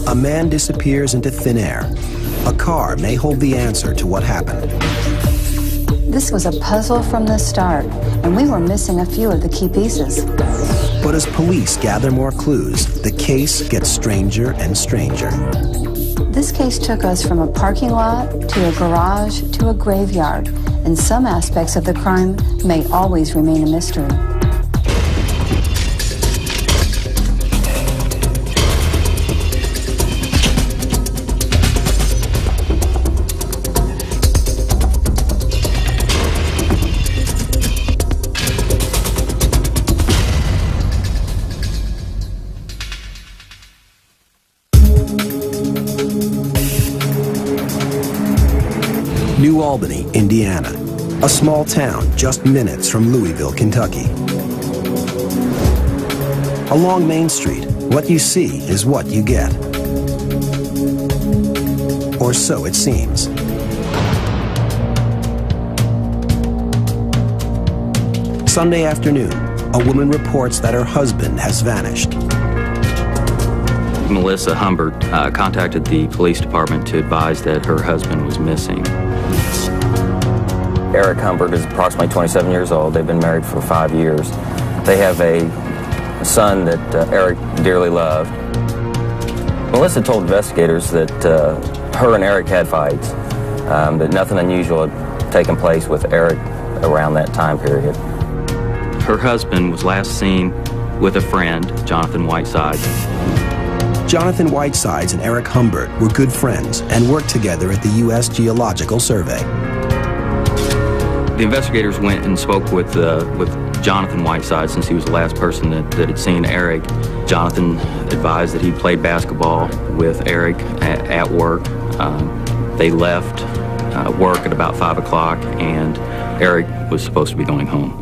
A man disappears into thin air. A car may hold the answer to what happened. This was a puzzle from the start, and we were missing a few of the key pieces. But as police gather more clues, the case gets stranger and stranger. This case took us from a parking lot to a garage to a graveyard, and some aspects of the crime may always remain a mystery. New Albany, Indiana, a small town just minutes from Louisville, Kentucky. Along Main Street, what you see is what you get. Or so it seems. Sunday afternoon, a woman reports that her husband has vanished. Melissa Humbert contacted the police department to advise that her husband was missing. Eric Humbert is approximately 27 years old. They've been married for 5 years. They have a son that Eric dearly loved. Melissa told investigators that her and Eric had fights, that nothing unusual had taken place with Eric around that time period. Her husband was last seen with a friend, Jonathan Whitesides. Jonathan Whitesides and Eric Humbert were good friends and worked together at the U.S. Geological Survey. The investigators went and spoke with Jonathan Whitesides, since he was the last person that had seen Eric. Jonathan advised that he played basketball with Eric at work. They left work at about 5 o'clock, and Eric was supposed to be going home.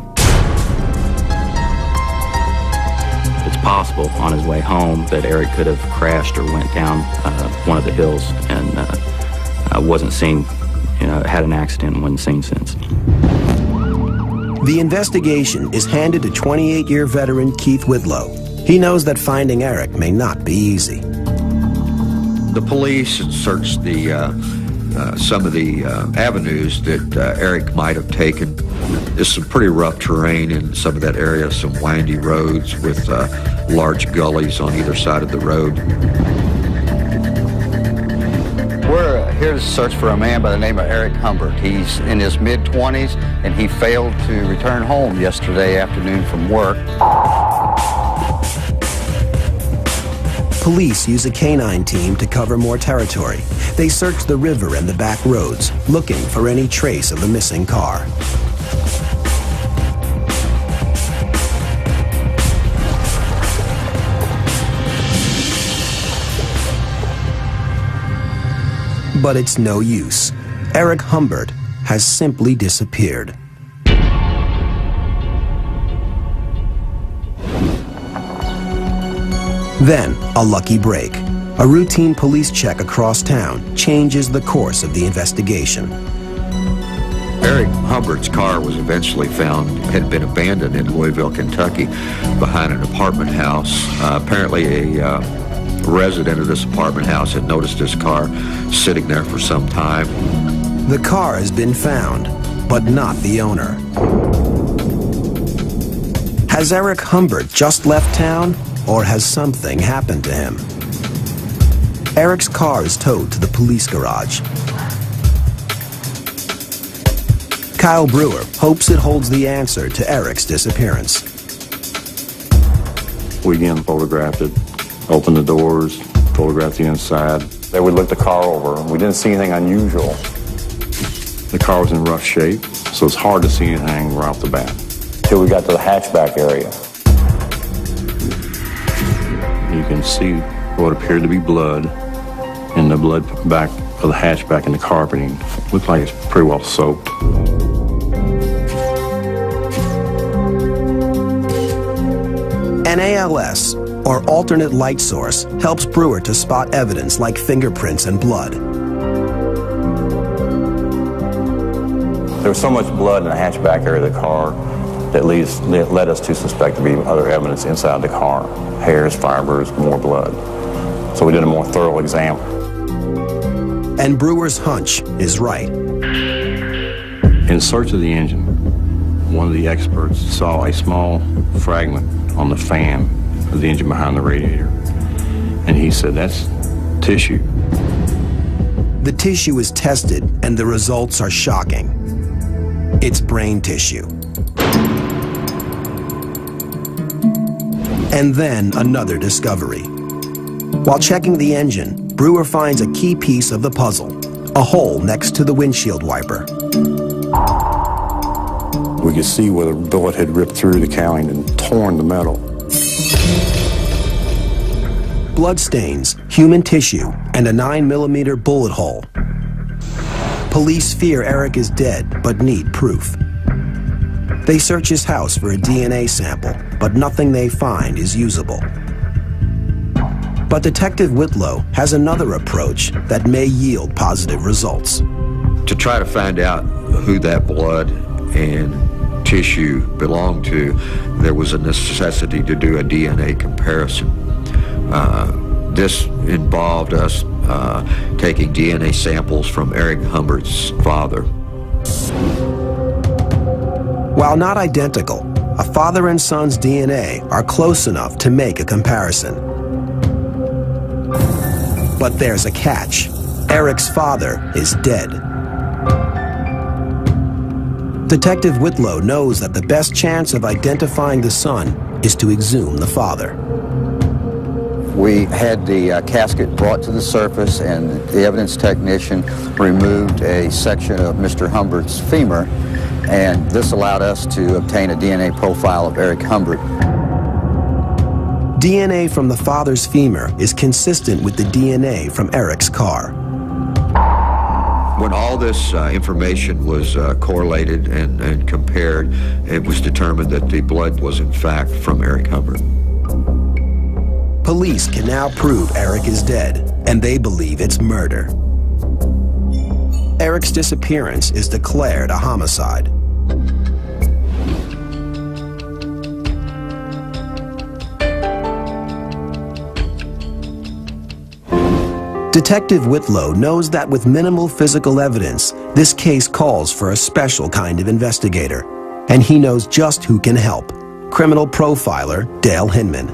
It's possible on his way home that Eric could have crashed or went down one of the hills and wasn't seen, had an accident and wasn't seen since. The investigation is handed to 28-year veteran Keith Widlow. He knows that finding Eric may not be easy. The police had searched some of the avenues that Eric might have taken. There's some pretty rough terrain in some of that area, some windy roads with large gullies on either side of the road. We're here to search for a man by the name of Eric Humbert. He's in his mid-20s, and he failed to return home yesterday afternoon from work. Police use a canine team to cover more territory. They search the river and the back roads, looking for any trace of the missing car. But it's no use. Eric Humbert has simply disappeared. Then, a lucky break. A routine police check across town changes the course of the investigation. Eric Humbert's car was eventually found, had been abandoned in Louisville, Kentucky, behind an apartment house. Apparently a resident of this apartment house had noticed his car sitting there for some time. The car has been found, but not the owner. Has Eric Humbert just left town, or has something happened to him? Eric's car is towed to the police garage. Kyle Brewer hopes it holds the answer to Eric's disappearance. We again photographed it, opened the doors, photographed the inside. Then we looked the car over. We didn't see anything unusual. The car was in rough shape, so it's hard to see anything right off the bat. Till we got to the hatchback area. You can see what appeared to be blood in the blood back of the hatchback and the carpeting. Looked like it's pretty well soaked. An ALS, or alternate light source, helps Brewer to spot evidence like fingerprints and blood. There was so much blood in the hatchback area of the car that led us to suspect there to be other evidence inside the car. Hairs, fibers, more blood. So we did a more thorough exam. And Brewer's hunch is right. In search of the engine, one of the experts saw a small fragment on the fan of the engine behind the radiator. And he said, that's tissue. The tissue is tested, and the results are shocking. It's brain tissue. And then another discovery. While checking the engine, Brewer finds a key piece of the puzzle, a hole next to the windshield wiper. We could see where the bullet had ripped through the cowling and torn the metal. Bloodstains, human tissue, and a 9mm bullet hole. Police fear Eric is dead, but need proof. They search his house for a DNA sample, but nothing they find is usable. But Detective Whitlow has another approach that may yield positive results. To try to find out who that blood and tissue belonged to, there was a necessity to do a DNA comparison. This involved us taking DNA samples from Eric Humbert's father. While not identical, a father and son's DNA are close enough to make a comparison. But there's a catch. Eric's father is dead. Detective Whitlow knows that the best chance of identifying the son is to exhume the father. We had the casket brought to the surface, and the evidence technician removed a section of Mr. Humbert's femur, and this allowed us to obtain a DNA profile of Eric Humbert. DNA from the father's femur is consistent with the DNA from Eric's car. When all this information was correlated and compared, it was determined that the blood was in fact from Eric Humbert. Police can now prove Eric is dead, and they believe it's murder. Eric's disappearance is declared a homicide. Detective Whitlow knows that with minimal physical evidence, this case calls for a special kind of investigator, and he knows just who can help: criminal profiler Dale Hinman.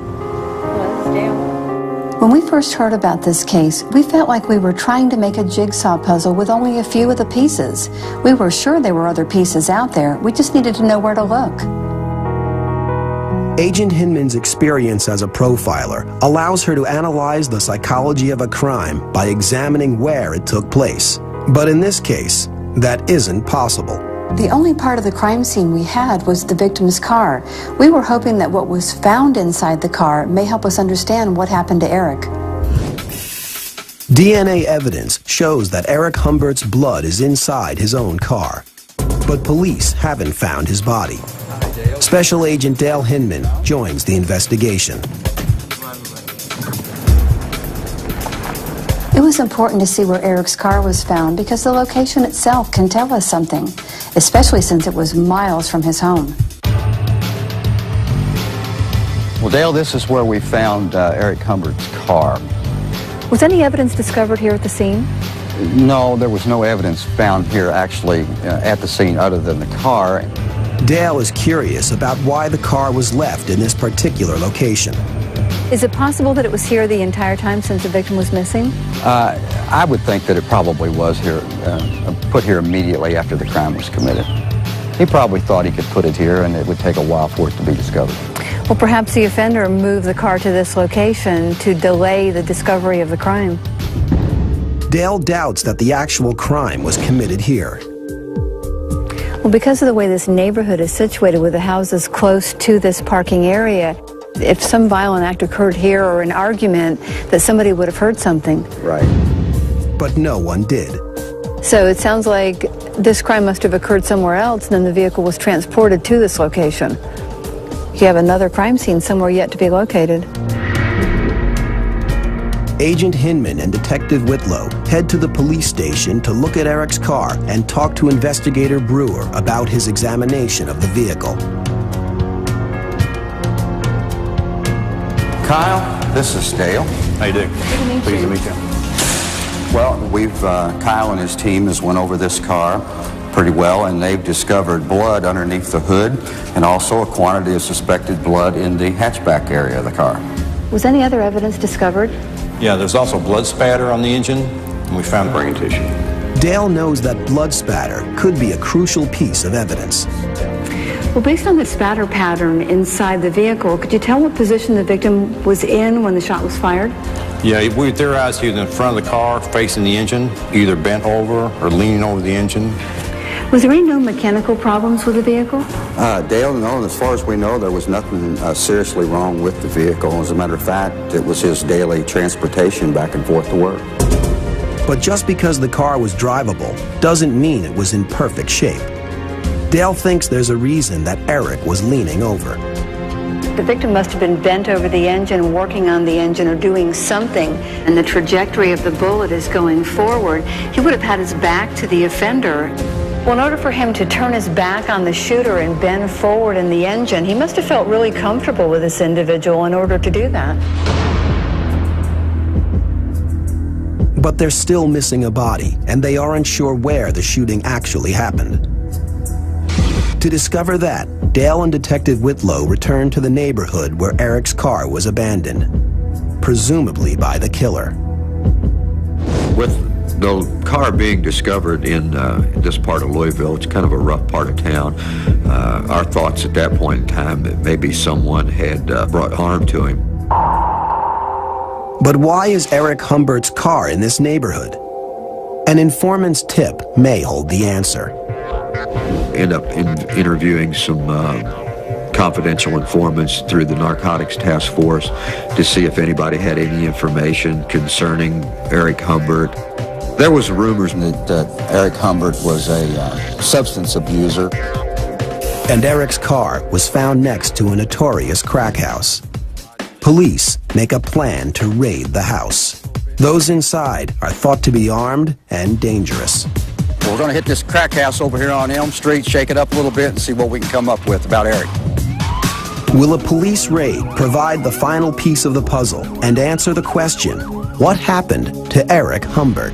When we first heard about this case, we felt like we were trying to make a jigsaw puzzle with only a few of the pieces. We were sure there were other pieces out there. We just needed to know where to look. Agent Hinman's experience as a profiler allows her to analyze the psychology of a crime by examining where it took place. But in this case, that isn't possible. The only part of the crime scene we had was the victim's car. We were hoping that what was found inside the car may help us understand what happened to Eric. DNA evidence shows that Eric Humbert's blood is inside his own car. But police haven't found his body. Special Agent Dale Hinman joins the investigation. It was important to see where Eric's car was found because the location itself can tell us something, especially since it was miles from his home. Well, Dale, this is where we found Eric Humbert's car. Was any evidence discovered here at the scene? No, there was no evidence found here actually at the scene other than the car. Dale is curious about why the car was left in this particular location. Is it possible that it was here the entire time since the victim was missing? I would think that it probably was here, put here immediately after the crime was committed. He probably thought he could put it here and it would take a while for it to be discovered. Well, perhaps the offender moved the car to this location to delay the discovery of the crime. Dale doubts that the actual crime was committed here. Well, because of the way this neighborhood is situated with the houses close to this parking area, if some violent act occurred here or an argument, that somebody would have heard something. Right. But no one did. So it sounds like this crime must have occurred somewhere else, and then the vehicle was transported to this location. You have another crime scene somewhere yet to be located. Agent Hinman and Detective Whitlow head to the police station to look at Eric's car and talk to Investigator Brewer about his examination of the vehicle. Kyle, This is Dale. How you doing? Pleased to meet you. Well, Kyle and his team has went over this car pretty well, and they've discovered blood underneath the hood and also a quantity of suspected blood in the hatchback area of the car. Was any other evidence discovered? Yeah, there's also blood spatter on the engine, and we found brain tissue. Dale knows that blood spatter could be a crucial piece of evidence. Well, based on the spatter pattern inside the vehicle, could you tell what position the victim was in when the shot was fired? Yeah, we theorized he was in front of the car, facing the engine, either bent over or leaning over the engine. Was there any known mechanical problems with the vehicle? Dale, no, as far as we know, there was nothing seriously wrong with the vehicle. As a matter of fact, it was his daily transportation back and forth to work. But just because the car was drivable doesn't mean it was in perfect shape. Dale thinks there's a reason that Eric was leaning over. The victim must have been bent over the engine, working on the engine, or doing something, and the trajectory of the bullet is going forward. He would have had his back to the offender. Well, in order for him to turn his back on the shooter and bend forward in the engine, he must have felt really comfortable with this individual in order to do that. But they're still missing a body, and they aren't sure where the shooting actually happened. To discover that, Dale and Detective Whitlow returned to the neighborhood where Eric's car was abandoned, presumably by the killer. With the car being discovered in this part of Louisville, it's kind of a rough part of town. Our thoughts at that point in time that maybe someone had brought harm to him. But why is Eric Humbert's car in this neighborhood? An informant's tip may hold the answer. End up interviewing some confidential informants through the narcotics task force to see if anybody had any information concerning Eric Humbert. There was rumors that Eric Humbert was a substance abuser. And Eric's car was found next to a notorious crack house. Police make a plan to raid the house. Those inside are thought to be armed and dangerous. We're going to hit this crack house over here on Elm Street, shake it up a little bit, and see what we can come up with about Eric. Will a police raid provide the final piece of the puzzle and answer the question, what happened to Eric Humbert?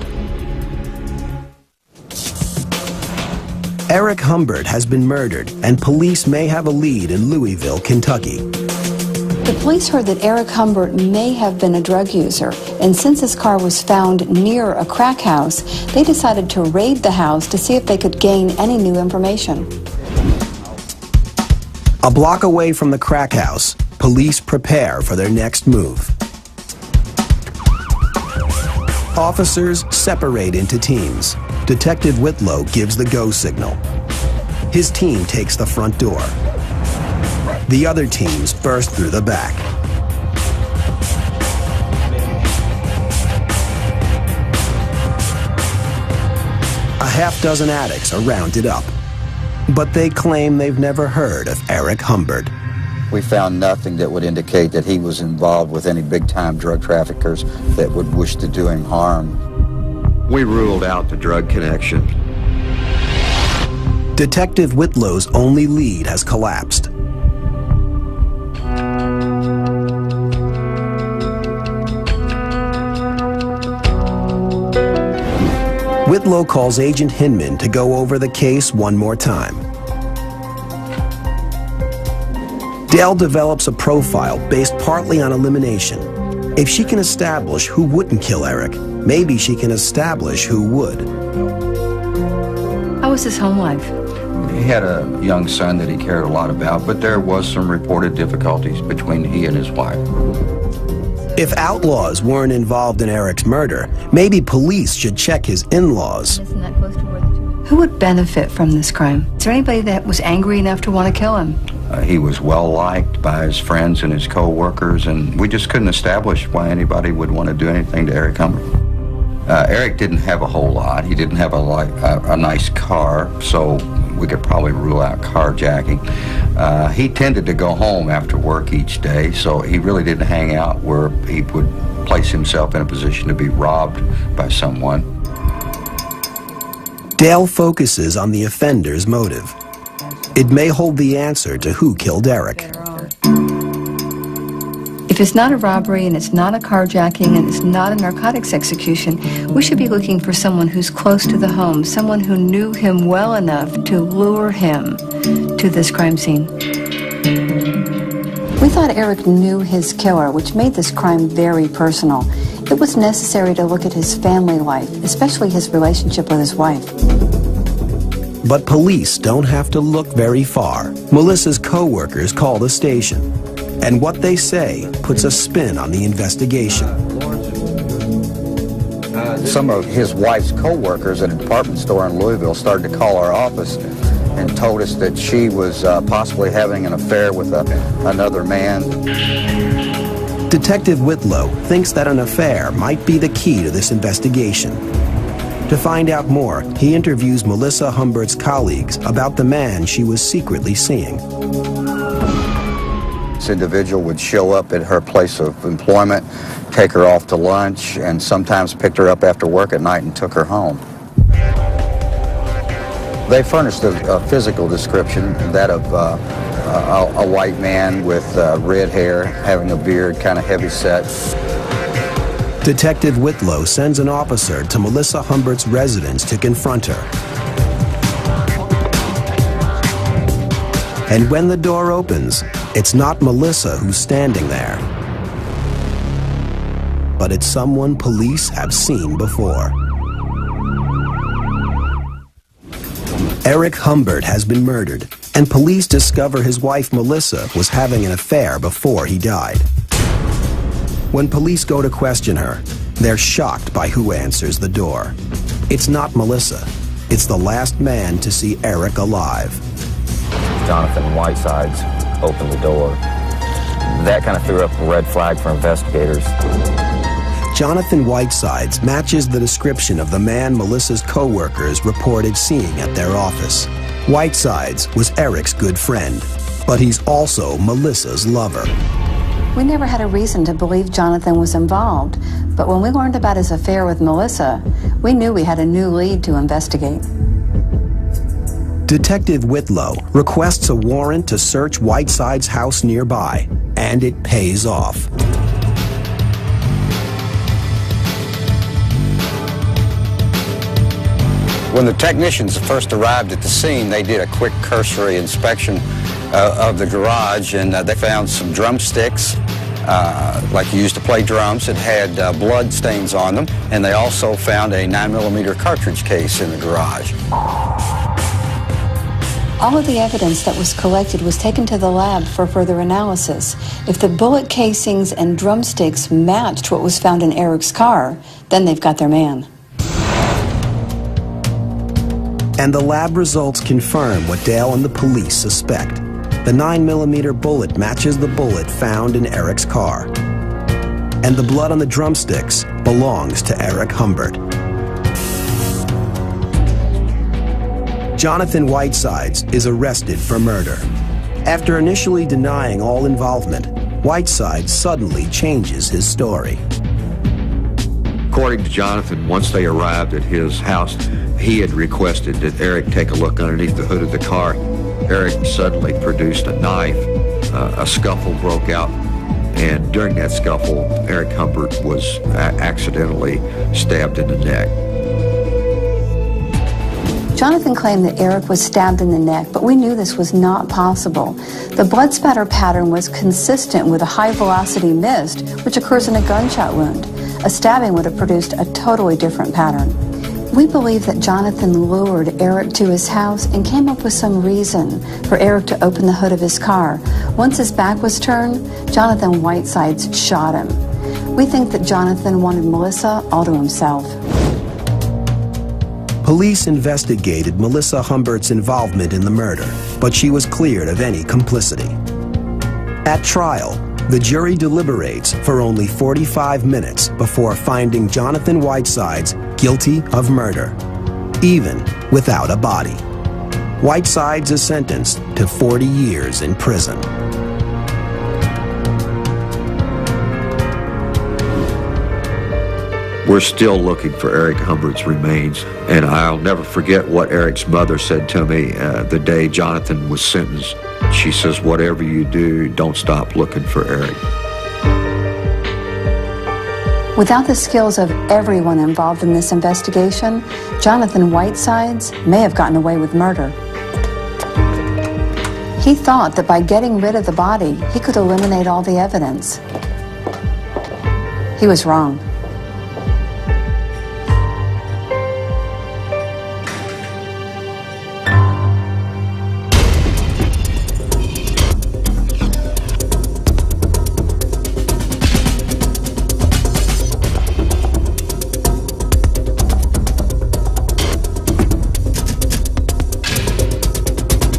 Eric Humbert has been murdered, and police may have a lead in Louisville, Kentucky. The police heard that Eric Humbert may have been a drug user, and since his car was found near a crack house, they decided to raid the house to see if they could gain any new information. A block away from the crack house, police prepare for their next move. Officers separate into teams. Detective Whitlow gives the go signal. His team takes the front door. The other teams burst through the back. A half-dozen addicts are rounded up, but they claim they've never heard of Eric Humbert. We found nothing that would indicate that he was involved with any big-time drug traffickers that would wish to do him harm. We ruled out the drug connection. Detective Whitlow's only lead has collapsed. Whitlow calls Agent Hinman to go over the case one more time. Dale develops a profile based partly on elimination. If she can establish who wouldn't kill Eric, maybe she can establish who would. How was his home life? He had a young son that he cared a lot about, but there was some reported difficulties between he and his wife. If outlaws weren't involved in Eric's murder, maybe police should check his in-laws. Who would benefit from this crime? Is there anybody that was angry enough to want to kill him? He was well-liked by his friends and his co-workers, and we just couldn't establish why anybody would want to do anything to Eric Humbert. Eric didn't have a whole lot. He didn't have a nice car, so we could probably rule out carjacking. He tended to go home after work each day, so he really didn't hang out where he would place himself in a position to be robbed by someone. Dale focuses on the offender's motive. It may hold the answer to who killed Eric. If it's not a robbery and it's not a carjacking and it's not a narcotics execution, we should be looking for someone who's close to the home, someone who knew him well enough to lure him to this crime scene. We thought Eric knew his killer, which made this crime very personal. It was necessary to look at his family life, especially his relationship with his wife. But police don't have to look very far. Melissa's co-workers call the station, and what they say puts a spin on the investigation. Some of his wife's co-workers at a department store in Louisville started to call our office and told us that she was possibly having an affair with another man. Detective Whitlow thinks that an affair might be the key to this investigation. To find out more, he interviews Melissa Humbert's colleagues about the man she was secretly seeing. This individual would show up at her place of employment, take her off to lunch, and sometimes picked her up after work at night and took her home. They furnished a physical description, that of a white man with red hair, having a beard, kind of heavy set. Detective Whitlow sends an officer to Melissa Humbert's residence to confront her. And when the door opens, it's not Melissa who's standing there, but it's someone police have seen before. Eric Humbert has been murdered, and police discover his wife Melissa was having an affair before he died. When police go to question her, they're shocked by who answers the door. It's not Melissa. It's the last man to see Eric alive. Jonathan Whitesides opened the door. That kind of threw up a red flag for investigators. Jonathan Whitesides matches the description of the man Melissa's co-workers reported seeing at their office. Whitesides was Eric's good friend, but he's also Melissa's lover. We never had a reason to believe Jonathan was involved, but when we learned about his affair with Melissa, we knew we had a new lead to investigate. Detective Whitlow requests a warrant to search Whitesides' house nearby, and it pays off. When the technicians first arrived at the scene, they did a quick cursory inspection of the garage, and they found some drumsticks, like you used to play drums. It had blood stains on them, and they also found a 9mm cartridge case in the garage. All of the evidence that was collected was taken to the lab for further analysis. If the bullet casings and drumsticks matched what was found in Eric's car, then they've got their man. And the lab results confirm what Dale and the police suspect. The 9mm bullet matches the bullet found in Eric's car. And the blood on the drumsticks belongs to Eric Humbert. Jonathan Whitesides is arrested for murder. After initially denying all involvement, Whitesides suddenly changes his story. According to Jonathan, once they arrived at his house, he had requested that Eric take a look underneath the hood of the car. Eric suddenly produced a knife. A scuffle broke out, and during that scuffle, Eric Humbert was accidentally stabbed in the neck. Jonathan claimed that Eric was stabbed in the neck, but we knew this was not possible. The blood spatter pattern was consistent with a high-velocity mist, which occurs in a gunshot wound. A stabbing would have produced a totally different pattern. We believe that Jonathan lured Eric to his house and came up with some reason for Eric to open the hood of his car. Once his back was turned, Jonathan Whitesides shot him. We think that Jonathan wanted Melissa all to himself. Police investigated Melissa Humbert's involvement in the murder, but she was cleared of any complicity. At trial, the jury deliberates for only 45 minutes before finding Jonathan Whitesides guilty of murder, even without a body. Whitesides is sentenced to 40 years in prison. We're still looking for Eric Humbert's remains, and I'll never forget what Eric's mother said to me the day Jonathan was sentenced. She says, "Whatever you do, don't stop looking for Eric." Without the skills of everyone involved in this investigation, Jonathan Whitesides may have gotten away with murder. He thought that by getting rid of the body, he could eliminate all the evidence. He was wrong.